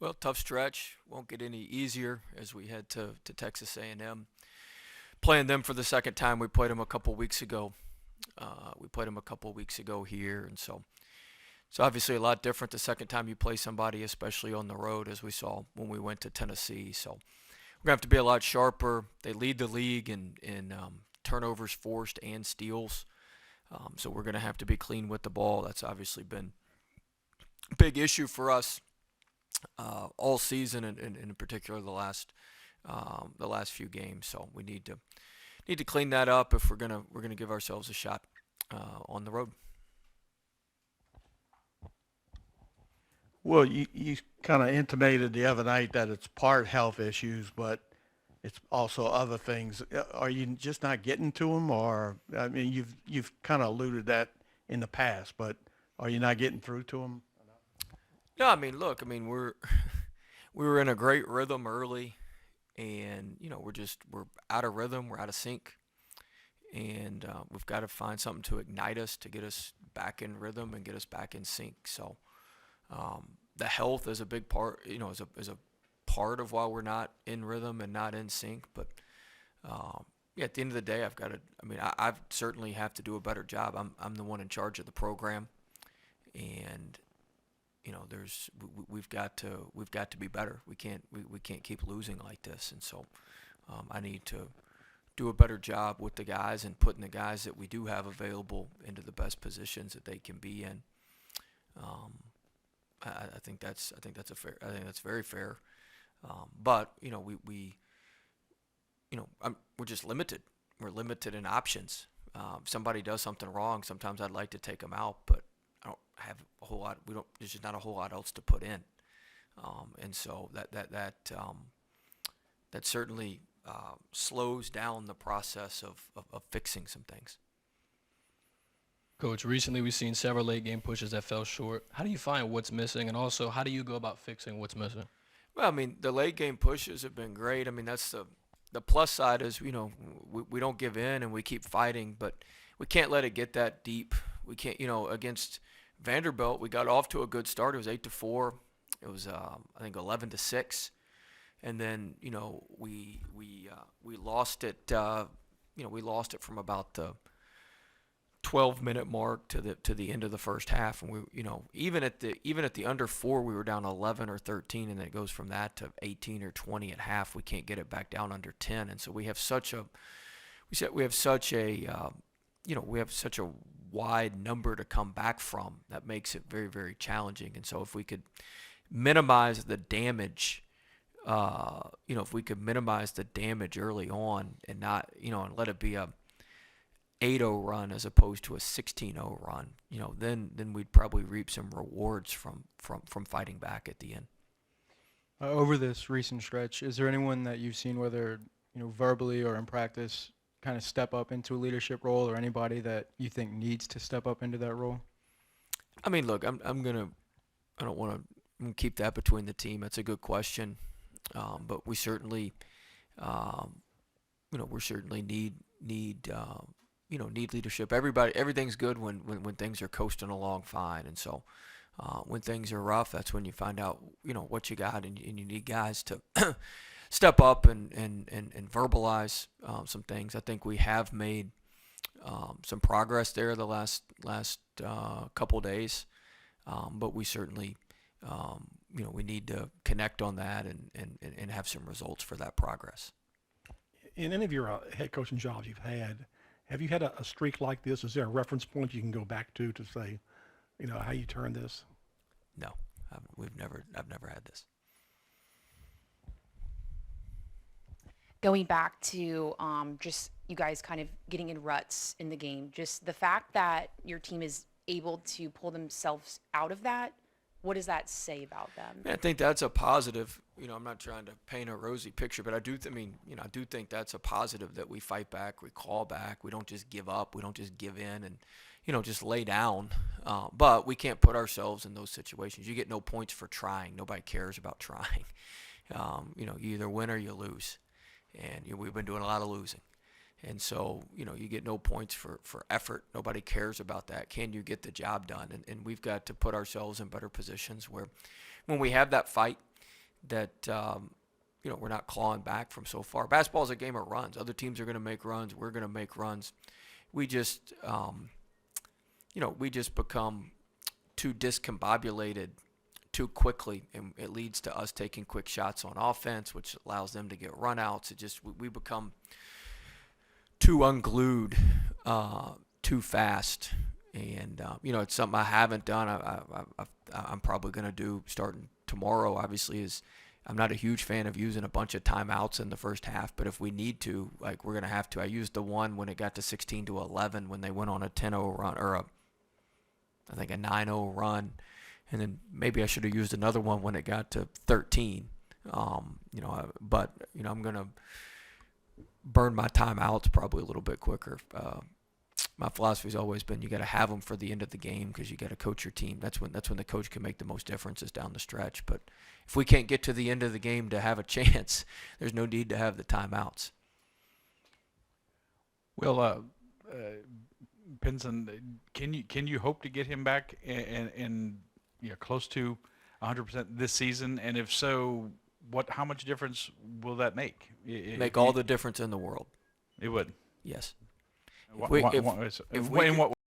Well, tough stretch. Won't get any easier as we head to Texas A&M. Playing them for the second time. We played them a couple weeks ago. We played them a couple weeks ago here, and so it's obviously a lot different the second time you play somebody, especially on the road, as we saw when we went to Tennessee. So we're gonna have to be a lot sharper. They lead the league in turnovers forced and steals. So we're gonna have to be clean with the ball. That's obviously been a big issue for us all season, and in particular the last few games. So we need to clean that up if we're gonna give ourselves a shot on the road. Well, you kind of intimated the other night that it's part health issues, but it's also other things. Are you just not getting to them, or I mean, you've kind of alluded that in the past, but are you not getting through to them? No, I mean, look, I mean we were in a great rhythm early, and we're out of rhythm, we're out of sync, and we've got to find something to ignite us to get us back in rhythm and get us back in sync. So the health is a big part, is a part of why we're not in rhythm and not in sync. But yeah, at the end of the day, I've got to. I mean, I certainly have to do a better job. I'm the one in charge of the program, and we've got to be better. We can't keep losing like this, and so I need to do a better job with the guys and putting the guys that we do have available into the best positions that they can be in. Um, I think that's very fair. But we're just limited. We're limited in options. If somebody does something wrong, sometimes I'd like to take them out, but I don't have a whole lot. We don't. There's just not a whole lot else to put in, and so that certainly slows down the process of fixing some things. Coach, recently we've seen several late game pushes that fell short. How do you find what's missing, and also how do you go about fixing what's missing? Well, I mean, the late game pushes have been great. I mean, that's the plus side is we don't give in and we keep fighting, but we can't let it get that deep. We can't against Vanderbilt we got off to a good start. It was 8-4. It was I think 11-6, and then we lost it. We lost it from about the 12-minute mark to the end of the first half, and we even at the under 4 we were down 11 or 13, and then it goes from that to 18 or 20 at half. We can't get it back down under 10, and so we have such a wide number to come back from that makes it very, very challenging. And so if we could minimize the damage, if we could minimize the damage early on and not and let it be a 8-0 run as opposed to a 16-0 run, then we'd probably reap some rewards from fighting back at the end. Over this recent stretch, is there anyone that you've seen, whether verbally or in practice, kind of step up into a leadership role, or anybody that you think needs to step up into that role? I mean, look, I don't want to keep that between the team. That's a good question, but we certainly, we certainly need leadership. Everything's good when things are coasting along fine, and so when things are rough, that's when you find out what you got, and you need guys to step up and verbalize some things. I think we have made some progress there the last couple days, but we certainly we need to connect on that and have some results for that progress. In any of your head coaching jobs you've had, have you had a streak like this? Is there a reference point you can go back to say, how you turn this? No, I've never had this. Going back to just you guys kind of getting in ruts in the game, just the fact that your team is able to pull themselves out of that, what does that say about them? I think that's a positive. I'm not trying to paint a rosy picture, but I do think that's a positive that we fight back, we call back, we don't just give up, we don't just give in and just lay down. But we can't put ourselves in those situations. You get no points for trying. Nobody cares about trying. You either win or you lose, and we've been doing a lot of losing. And so, you get no points for effort. Nobody cares about that. Can you get the job done? And we've got to put ourselves in better positions where when we have that fight, that we're not clawing back from so far. Basketball is a game of runs. Other teams are going to make runs. We're going to make runs. We just we just become too discombobulated too quickly, and it leads to us taking quick shots on offense, which allows them to get runouts. It just we become too unglued, too fast, and it's something I haven't done. I'm probably going to do starting tomorrow. Obviously, is I'm not a huge fan of using a bunch of timeouts in the first half, but if we need to, like we're going to have to. I used the one when it got to 16-11 when they went on a 10-0 run or I think a 9-0 run. And then maybe I should have used another one when it got to 13. But I'm going to burn my timeouts probably a little bit quicker. My philosophy's always been you got to have them for the end of the game because you got to coach your team. That's when the coach can make the most differences down the stretch. But if we can't get to the end of the game to have a chance, there's no need to have the timeouts. Well, Pinson, can you hope to get him back and close to 100% this season? And if so, how much difference will that make? Make all the difference in the world. It would. Yes. In what